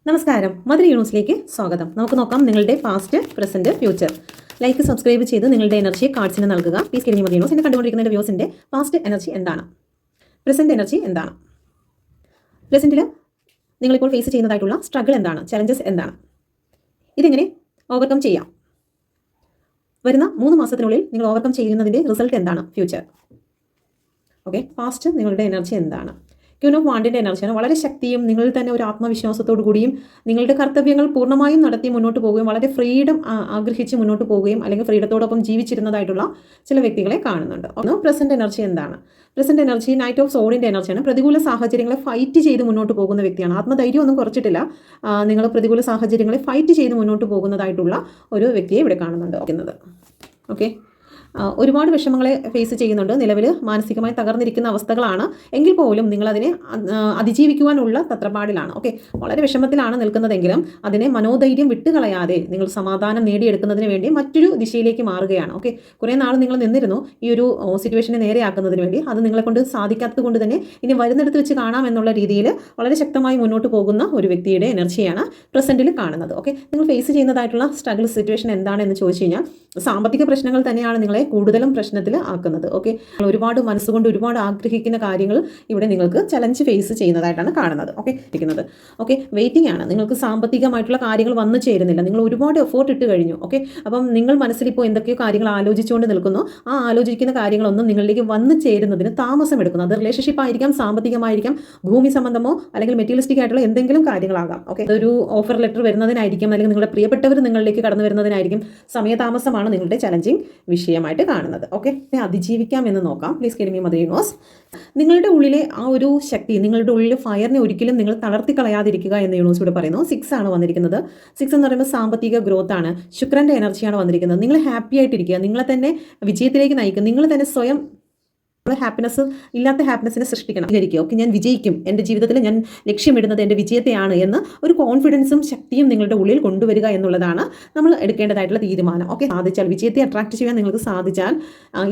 നമസ്കാരം, മദർ യൂണിവേഴ്സിലേക്ക് സ്വാഗതം. നമുക്ക് നോക്കാം നിങ്ങളുടെ past, present, future. Like, subscribe ചെയ്ത് നിങ്ങളുടെ എനർജി കാർഡ്സിന് നൽകുക. പ്ലീസ് കിരിഞ്ഞ മദർ യൂണിവേഴ്സ്. എന്നെ കണ്ടുകൊണ്ടിരിക്കുന്ന വ്യൂസിൻ്റെ പാസ്റ്റ് എനർജി എന്താണ്? പ്രസന്റ് എനർജി എന്താണ്? പ്രസന്റിൽ നിങ്ങളിപ്പോൾ ഫേസ് ചെയ്യുന്നതായിട്ടുള്ള സ്ട്രഗിൾ എന്താണ്? ചലഞ്ചസ് എന്താണ്? ഇതെങ്ങനെ ഓവർകം ചെയ്യാം? വരുന്ന 3 മാസത്തിനുള്ളിൽ നിങ്ങൾ ഓവർകം ചെയ്യുന്നതിൻ്റെ റിസൾട്ട് എന്താണ്? ഫ്യൂച്ചർ. ഓക്കെ, പാസ്റ്റ് നിങ്ങളുടെ എനർജി എന്താണ്? ക്യൂൻ ഓഫ് വാണ്ടിൻ്റെ എനർജിയാണ്. വളരെ ശക്തിയും നിങ്ങളിൽ തന്നെ ഒരു ആത്മവിശ്വാസത്തോടു കൂടിയും നിങ്ങളുടെ കർത്തവ്യങ്ങൾ പൂർണ്ണമായും നടത്തി മുന്നോട്ട് പോവുകയും വളരെ ഫ്രീഡം ആഗ്രഹിച്ച് മുന്നോട്ട് പോവുകയും അല്ലെങ്കിൽ ഫ്രീഡത്തോടൊപ്പം ജീവിച്ചിരുന്നതായിട്ടുള്ള ചില വ്യക്തികളെ കാണുന്നുണ്ട്. ഒന്ന് പ്രസന്റ് എനർജി എന്താണ്? പ്രസന്റ് എനർജി നൈറ്റ് ഓഫ് സോഡിൻ്റെ എനർജിയാണ്. പ്രതികൂല സാഹചര്യങ്ങളെ ഫൈറ്റ് ചെയ്ത് മുന്നോട്ട് പോകുന്ന വ്യക്തിയാണ്. ആത്മധൈര്യം ഒന്നും കുറച്ചിട്ടില്ല. നിങ്ങൾ പ്രതികൂല സാഹചര്യങ്ങളെ ഫൈറ്റ് ചെയ്ത് മുന്നോട്ട് പോകുന്നതായിട്ടുള്ള ഒരു വ്യക്തിയെ ഇവിടെ കാണുന്നുണ്ട്. ഓക്കെ, ഒരുപാട് വിഷമങ്ങളെ ഫേസ് ചെയ്യുന്നുണ്ട്. നിലവിൽ മാനസികമായി തകർന്നിരിക്കുന്ന അവസ്ഥകളാണ്. എങ്കിൽ പോലും നിങ്ങളതിനെ അതിജീവിക്കുവാനുള്ള തത്രപ്പാടിലാണ്. ഓക്കെ, വളരെ വിഷമത്തിലാണ് നിൽക്കുന്നതെങ്കിലും അതിനെ മനോധൈര്യം വിട്ടുകളയാതെ നിങ്ങൾ സമാധാനം നേടിയെടുക്കുന്നതിന് വേണ്ടി മറ്റൊരു ദിശയിലേക്ക് മാറുകയാണ്. ഓക്കെ, കുറേ നാൾ നിങ്ങൾ നിന്നിരുന്നു ഈ ഒരു സിറ്റുവേഷനെ നേരെയാക്കുന്നതിന് വേണ്ടി. അത് നിങ്ങളെ കൊണ്ട് സാധിക്കാത്തത് കൊണ്ട് തന്നെ ഇനി വരുന്നിടത്ത് വെച്ച് കാണാം എന്നുള്ള രീതിയിൽ വളരെ ശക്തമായി മുന്നോട്ട് പോകുന്ന ഒരു വ്യക്തിയുടെ എനർജിയാണ് പ്രസൻറ്റിൽ കാണുന്നത്. ഓക്കെ, നിങ്ങൾ ഫേസ് ചെയ്യുന്നതായിട്ടുള്ള സ്ട്രഗിൾ സിറ്റുവേഷൻ എന്താണെന്ന് ചോദിച്ചു കഴിഞ്ഞാൽ സാമ്പത്തിക പ്രശ്നങ്ങൾ തന്നെയാണ് നിങ്ങളെ കൂടുതലും പ്രശ്നത്തിൽ ആക്കുന്നത്. ഓക്കെ, ഒരുപാട് മനസ്സുകൊണ്ട് ഒരുപാട് ആഗ്രഹിക്കുന്ന കാര്യങ്ങൾ ഇവിടെ നിങ്ങൾക്ക് ചലഞ്ച് ഫേസ് ചെയ്യുന്നതായിട്ടാണ് കാണുന്നത്. ഓക്കെ, വെയിറ്റിംഗ് ആണ്. നിങ്ങൾക്ക് സാമ്പത്തികമായിട്ടുള്ള കാര്യങ്ങൾ വന്നു ചേരുന്നില്ല. നിങ്ങൾ ഒരുപാട് എഫോർട്ട് ഇട്ട് കഴിഞ്ഞു. ഓക്കെ, അപ്പം നിങ്ങൾ മനസ്സിലിപ്പോൾ എന്തൊക്കെയോ കാര്യങ്ങൾ ആലോചിച്ചുകൊണ്ട് നിൽക്കുന്നു. ആ ആലോചിക്കുന്ന കാര്യങ്ങളൊന്നും നിങ്ങളിലേക്ക് വന്നു ചേരുന്നതിന് താമസം എടുക്കുന്നു. അത് റിലേഷൻഷിപ്പ് ആയിരിക്കാം, സാമ്പത്തികമായിരിക്കാം, ഭൂമി സംബന്ധമോ അല്ലെങ്കിൽ മെറ്റീരിയലിസ്റ്റിക് ആയിട്ടുള്ള എന്തെങ്കിലും കാര്യങ്ങളാകാം. ഓക്കെ, ഒരു ഓഫർ ലെറ്റർ വരുന്നതിനായിരിക്കും, അല്ലെങ്കിൽ നിങ്ങളുടെ പ്രിയപ്പെട്ടവർ നിങ്ങളിലേക്ക് കടന്നു വരുന്നതിനായിരിക്കും. സമയതാമസമാണ് നിങ്ങളുടെ ചലഞ്ചിങ് വിഷയമായിട്ട് കാണുന്നത്. ഓക്കെ, അതിജീവിക്കാം എന്ന് നോക്കാം. പ്ലീസ് കിരിമി മദർ യൂണിവേഴ്സ്. നിങ്ങളുടെ ഉള്ളിലെ ആ ഒരു ശക്തി, നിങ്ങളുടെ ഉള്ളിലെ ഫയറിനെ ഒരിക്കലും നിങ്ങൾ തളർത്തി കളയാതിരിക്കുക എന്ന് യൂണിവേഴ്സ് ഇവിടെ പറയുന്നു. 6 ആണ് വന്നിരിക്കുന്നത്. 6 എന്ന് പറയുമ്പോൾ സാമ്പത്തിക ഗ്രോത്ത് ആണ്. ശുക്രന്റെ എനർജിയാണ് വന്നിരിക്കുന്നത്. നിങ്ങൾ ഹാപ്പി ആയിട്ടിരിക്കുക, നിങ്ങളെ തന്നെ വിജയത്തിലേക്ക് നയിക്കുക, നിങ്ങൾ തന്നെ സ്വയം ഹാപ്പിനെസ് ഇല്ലാത്ത ഹാപ്പിനെസ്സിനെ സൃഷ്ടിക്കണം. ഓക്കെ, ഞാൻ വിജയിക്കും, എൻ്റെ ജീവിതത്തിൽ ഞാൻ ലക്ഷ്യമിടുന്നത് എൻ്റെ വിജയത്തെയാണ് എന്ന് ഒരു കോൺഫിഡൻസും ശക്തിയും നിങ്ങളുടെ ഉള്ളിൽ കൊണ്ടുവരിക എന്നുള്ളതാണ് നമ്മൾ എടുക്കേണ്ടതായിട്ടുള്ള തീരുമാനം. ഓക്കെ, സാധിച്ചാൽ വിജയത്തെ അട്രാക്ട് ചെയ്യാൻ നിങ്ങൾക്ക് സാധിച്ചാൽ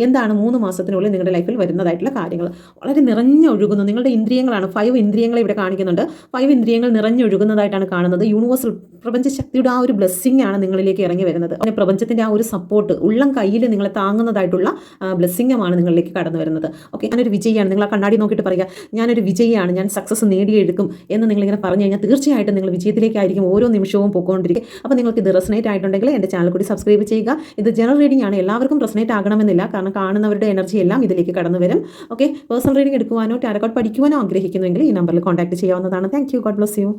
എന്താണ് 3 മാസത്തിനുള്ളിൽ നിങ്ങളുടെ ലൈഫിൽ വരുന്നതായിട്ടുള്ള കാര്യങ്ങൾ? വളരെ നിറഞ്ഞൊഴുകുന്നു. നിങ്ങളുടെ ഇന്ദ്രിയങ്ങളാണ് 5 ഇന്ദ്രിയങ്ങളെ ഇവിടെ കാണിക്കുന്നുണ്ട്. 5 ഇന്ദ്രിയങ്ങൾ നിറഞ്ഞൊഴുകുന്നതായിട്ടാണ് കാണുന്നത്. യൂണിവേഴ്സൽ പ്രപഞ്ച ശക്തിയുടെ ആ ഒരു ബ്ലെസ്സിങ് ആണ് നിങ്ങളിലേക്ക് ഇറങ്ങി വരുന്നത്. അങ്ങനെ പ്രപഞ്ചത്തിൻ്റെ ആ ഒരു സപ്പോർട്ട് ഉള്ളം കയ്യിൽ നിങ്ങളെ താങ്ങുന്നതായിട്ടുള്ള ബ്ലെസ്സിങ്ങുമാണ് നിങ്ങളിലേക്ക് കടന്നു വരുന്നത്. ഓക്കെ, ഞാനൊരു വിജയിയാണ്. നിങ്ങൾ ആ കണ്ണാടി നോക്കിയിട്ട് പറയുക, ഞാനൊരു വിജയിയാണ്, ഞാൻ സക്സസ് നേടിയെടുക്കും എന്ന് നിങ്ങളിങ്ങനെ പറഞ്ഞു കഴിഞ്ഞാൽ തീർച്ചയായിട്ടും നിങ്ങൾ വിജയത്തിലേക്കായിരിക്കും ഓരോ നിമിഷവും പോയിക്കൊണ്ടിരിക്കുക. അപ്പോൾ നിങ്ങൾക്ക് ഇത് റെസനേറ്റ് ആയിട്ടുണ്ടെങ്കിൽ എൻ്റെ ചാനൽ കൂടി സബ്സ്ക്രൈബ് ചെയ്യുക. ഇത് ജനറൽ റീഡിംഗ് ആണ്, എല്ലാവർക്കും റെസനേറ്റ് ആകണമെന്നില്ല. കാരണം കാണുന്നവരുടെ എനർജി എല്ലാം ഇതിലേക്ക് കടന്നു വരും. ഓക്കെ, പേഴ്സണൽ റീഡിംഗ് എടുക്കുവാനോ ടാരോ കാർഡ് പഠിക്കുവാനോ ആഗ്രഹിക്കുന്നുവെങ്കിൽ ഈ നമ്പറിൽ കോൺടാക്ട് ചെയ്യാവുന്നതാണ്. Thank you. God bless U.